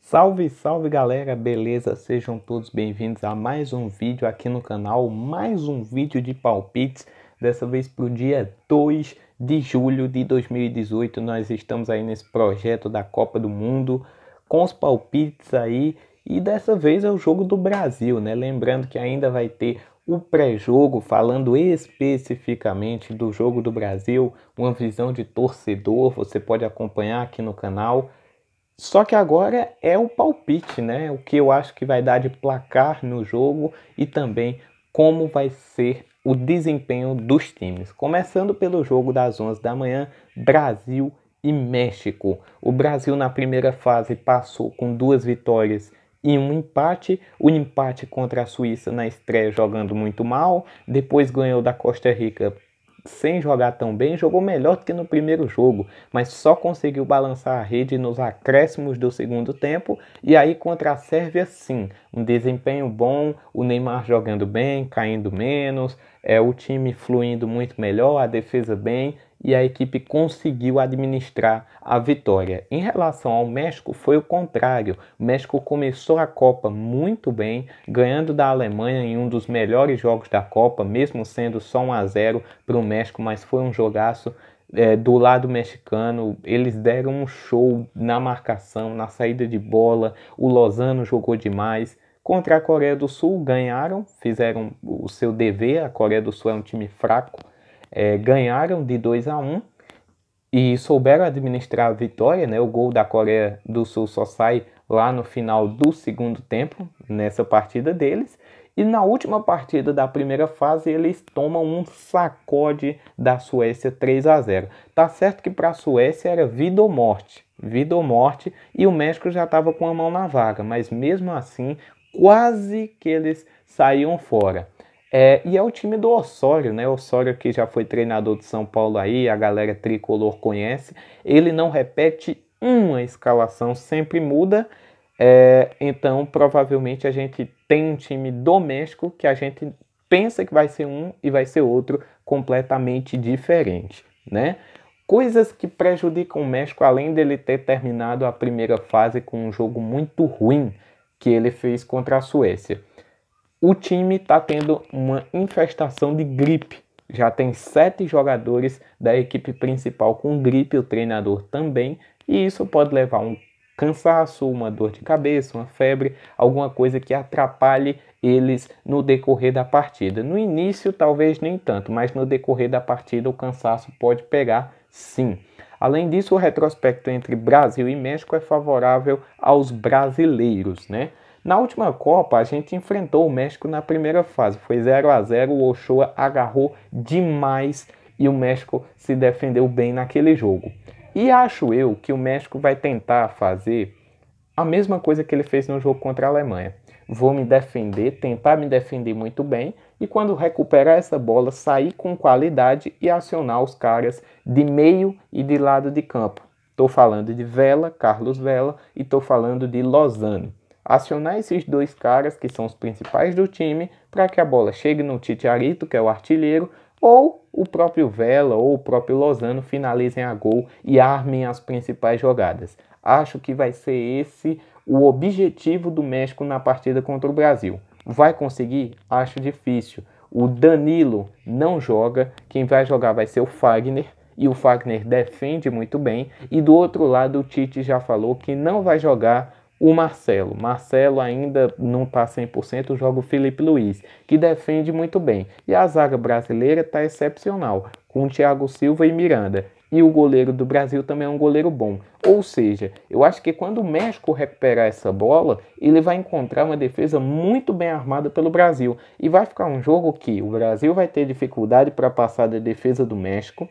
Salve, salve galera, beleza? Sejam todos bem-vindos a mais um vídeo aqui no canal, mais um vídeo de palpites, dessa vez para o dia 2 de julho de 2018. Nós estamos aí nesse projeto da Copa do Mundo, com os palpites aí, e dessa vez é o jogo do Brasil, né? Lembrando que ainda vai ter o pré-jogo, falando especificamente do jogo do Brasil, uma visão de torcedor, você pode acompanhar aqui no canal. Só que agora é o palpite, né? O que eu acho que vai dar de placar no jogo e também como vai ser o desempenho dos times. Começando pelo jogo das 11 da manhã, Brasil e México. O Brasil na primeira fase passou com 2 vitórias e um empate. O empate contra a Suíça na estreia jogando muito mal. Depois ganhou da Costa Rica sem jogar tão bem, jogou melhor do que no primeiro jogo, mas só conseguiu balançar a rede nos acréscimos do segundo tempo. E aí contra a Sérvia, sim, um desempenho bom, o Neymar jogando bem, caindo menos, o time fluindo muito melhor, a defesa bem, e a equipe conseguiu administrar a vitória. Em relação ao México, foi o contrário. O México começou a Copa muito bem, ganhando da Alemanha em um dos melhores jogos da Copa, mesmo sendo só 1-0 para o México, mas foi um jogaço. Do lado mexicano, eles deram um show na marcação, na saída de bola. O Lozano jogou demais. Contra a Coreia do Sul, ganharam, fizeram o seu dever. A Coreia do Sul é um time fraco, ganharam de 2-1 e souberam administrar a vitória, né? O gol da Coreia do Sul só sai lá no final do segundo tempo, nessa partida deles. E na última partida da primeira fase, eles tomam um sacode da Suécia 3-0. Tá certo que para a Suécia era vida ou morte, e o México já estava com a mão na vaga, mas mesmo assim, quase que eles saíam fora. E é o time do Osório, né? Osório que já foi treinador de São Paulo aí, a galera tricolor conhece. Ele não repete uma escalação, sempre muda. Então, provavelmente a gente tem um time do México que a gente pensa que vai ser um e vai ser outro completamente diferente, né? Coisas que prejudicam o México, além dele ter terminado a primeira fase com um jogo muito ruim que ele fez contra a Suécia. O time está tendo uma infestação de gripe. Já tem 7 jogadores da equipe principal com gripe, o treinador também, e isso pode levar a um cansaço, uma dor de cabeça, uma febre, alguma coisa que atrapalhe eles no decorrer da partida. No início, talvez nem tanto, mas no decorrer da partida o cansaço pode pegar, sim. Além disso, o retrospecto entre Brasil e México é favorável aos brasileiros, né? Na última Copa, a gente enfrentou o México na primeira fase. Foi 0-0, o Ochoa agarrou demais e o México se defendeu bem naquele jogo. E acho eu que o México vai tentar fazer a mesma coisa que ele fez no jogo contra a Alemanha. Vou me defender, tentar me defender muito bem e quando recuperar essa bola, sair com qualidade e acionar os caras de meio e de lado de campo. Estou falando de Vela, Carlos Vela, e estou falando de Lozano. Acionar esses 2 caras, que são os principais do time, para que a bola chegue no Titiarito, que é o artilheiro, ou o próprio Vela ou o próprio Lozano finalizem a gol e armem as principais jogadas. Acho que vai ser esse o objetivo do México na partida contra o Brasil. Vai conseguir? Acho difícil. O Danilo não joga, quem vai jogar vai ser o Fagner, e o Fagner defende muito bem. E do outro lado, o Tite já falou que não vai jogar o Marcelo. Marcelo ainda não está 100%, joga o Felipe Luiz, que defende muito bem. E a zaga brasileira está excepcional, com Thiago Silva e Miranda. E o goleiro do Brasil também é um goleiro bom. Ou seja, eu acho que quando o México recuperar essa bola, ele vai encontrar uma defesa muito bem armada pelo Brasil. E vai ficar um jogo que o Brasil vai ter dificuldade para passar da defesa do México.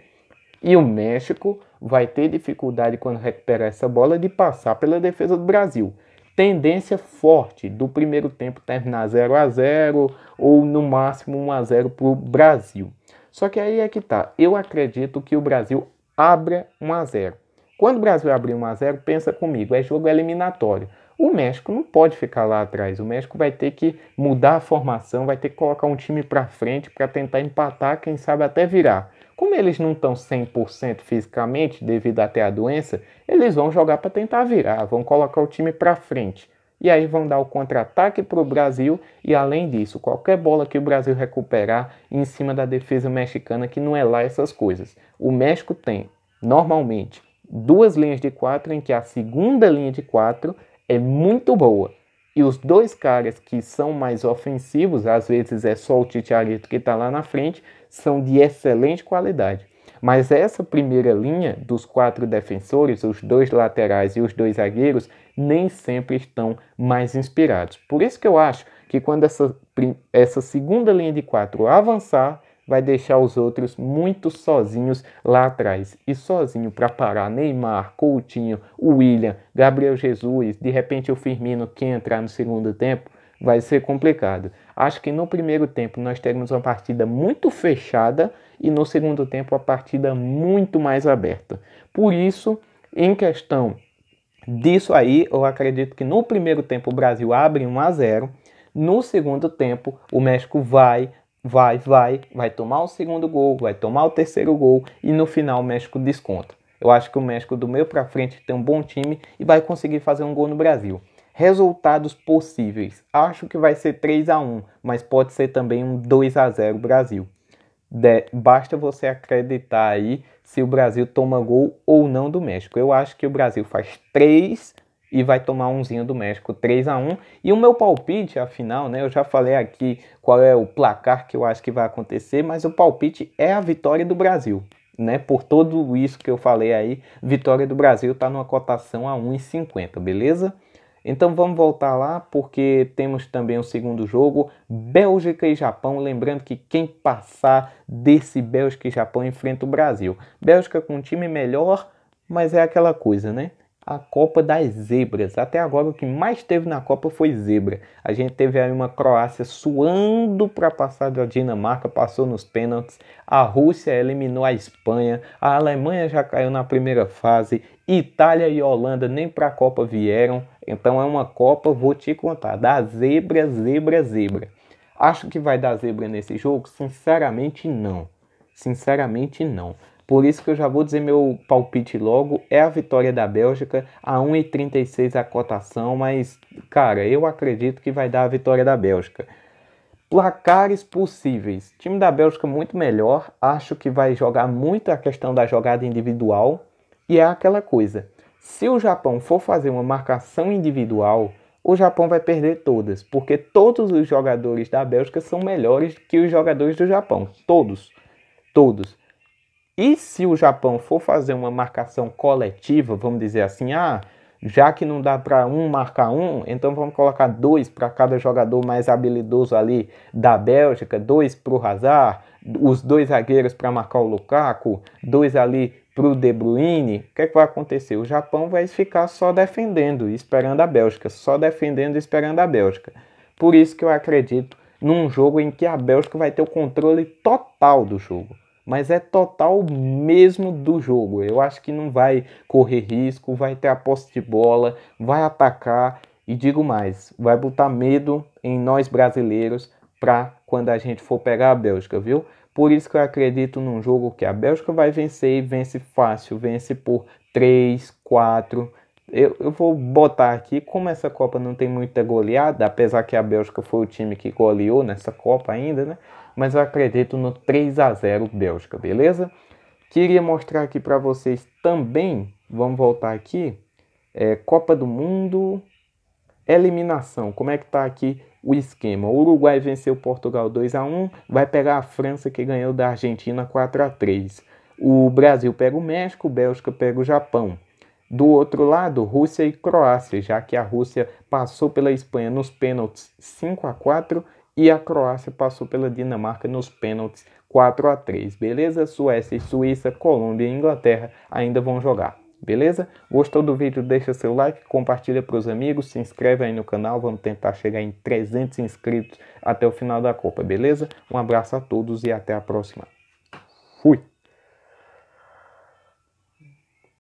E o México vai ter dificuldade quando recuperar essa bola de passar pela defesa do Brasil. Tendência forte do primeiro tempo terminar 0-0 ou no máximo 1-0 para o Brasil. Só que aí é que tá. Eu acredito que o Brasil abra 1-0. Quando o Brasil abrir 1-0, pensa comigo, é jogo eliminatório. O México não pode ficar lá atrás. O México vai ter que mudar a formação, vai ter que colocar um time para frente para tentar empatar, quem sabe até virar. Como eles não estão 100% fisicamente devido até a doença, eles vão jogar para tentar virar, vão colocar o time para frente. E aí vão dar o contra-ataque para o Brasil e, além disso, qualquer bola que o Brasil recuperar em cima da defesa mexicana, que não é lá essas coisas. O México tem, normalmente, duas linhas de 4 em que a segunda linha de 4 é muito boa. E os dois caras que são mais ofensivos, às vezes é só o Chicharito que está lá na frente, são de excelente qualidade. Mas essa primeira linha dos 4 defensores, os 2 laterais e os 2 zagueiros, nem sempre estão mais inspirados. Por isso que eu acho que quando essa segunda linha de 4 avançar, vai deixar os outros muito sozinhos lá atrás. E sozinho para parar Neymar, Coutinho, o William, Gabriel Jesus, de repente o Firmino que entrar no segundo tempo, vai ser complicado. Acho que no primeiro tempo nós teremos uma partida muito fechada e no segundo tempo a partida muito mais aberta. Por isso, em questão disso aí, eu acredito que no primeiro tempo o Brasil abre 1-0, no segundo tempo o México vai tomar o segundo gol, vai tomar o terceiro gol e no final o México desconta. Eu acho que o México do meio para frente tem um bom time e vai conseguir fazer um gol no Brasil. Resultados possíveis. Acho que vai ser 3-1, mas pode ser também um 2-0 Brasil. Basta você acreditar aí se o Brasil toma gol ou não do México. Eu acho que o Brasil faz 3 e vai tomar umzinho do México, 3-1. E o meu palpite, afinal, né? Eu já falei aqui qual é o placar que eu acho que vai acontecer, mas o palpite é a vitória do Brasil. Né? Por tudo isso que eu falei aí, vitória do Brasil está numa cotação a 1,50, beleza? Então vamos voltar lá, porque temos também o segundo jogo, Bélgica e Japão. Lembrando que quem passar desse Bélgica e Japão enfrenta o Brasil. Bélgica com um time melhor, mas é aquela coisa, né? A Copa das Zebras. Até agora o que mais teve na Copa foi zebra. A gente teve aí uma Croácia suando para passar da Dinamarca, passou nos pênaltis. A Rússia eliminou a Espanha. A Alemanha já caiu na primeira fase. Itália e Holanda nem para a Copa vieram. Então é uma Copa, vou te contar, da zebra, zebra, zebra. Acho que vai dar zebra nesse jogo? Sinceramente não. Sinceramente não. Por isso que eu já vou dizer meu palpite logo, é a vitória da Bélgica, a 1,36 a cotação, mas, cara, eu acredito que vai dar a vitória da Bélgica. Placares possíveis. Time da Bélgica muito melhor, acho que vai jogar muito a questão da jogada individual, e é aquela coisa, se o Japão for fazer uma marcação individual, o Japão vai perder todas, porque todos os jogadores da Bélgica são melhores que os jogadores do Japão, todos, todos. E se o Japão for fazer uma marcação coletiva, vamos dizer assim, já que não dá para um marcar um, então vamos colocar 2 para cada jogador mais habilidoso ali da Bélgica, 2 para o Hazard, os 2 zagueiros para marcar o Lukaku, 2 ali para o De Bruyne. O que é que vai acontecer? O Japão vai ficar só defendendo, esperando a Bélgica, só defendendo e esperando a Bélgica. Por isso que eu acredito num jogo em que a Bélgica vai ter o controle total do jogo. Mas é total mesmo do jogo. Eu acho que não vai correr risco, vai ter a posse de bola, vai atacar e digo mais, vai botar medo em nós brasileiros para quando a gente for pegar a Bélgica, viu? Por isso que eu acredito num jogo que a Bélgica vai vencer e vence fácil, vence por 3, 4. Eu vou botar aqui, como essa Copa não tem muita goleada, apesar que a Bélgica foi o time que goleou nessa Copa ainda, né? Mas eu acredito no 3-0 Bélgica, beleza? Queria mostrar aqui para vocês também, vamos voltar aqui, Copa do Mundo, eliminação, como é que tá aqui o esquema? O Uruguai venceu Portugal 2-1, vai pegar a França que ganhou da Argentina 4-3. O Brasil pega o México, Bélgica pega o Japão. Do outro lado, Rússia e Croácia, já que a Rússia passou pela Espanha nos pênaltis 5-4 e a Croácia passou pela Dinamarca nos pênaltis 4-3. Beleza? Suécia e Suíça, Colômbia e Inglaterra ainda vão jogar. Beleza? Gostou do vídeo? Deixa seu like, compartilha para os amigos, se inscreve aí no canal, vamos tentar chegar em 300 inscritos até o final da Copa, beleza? Um abraço a todos e até a próxima.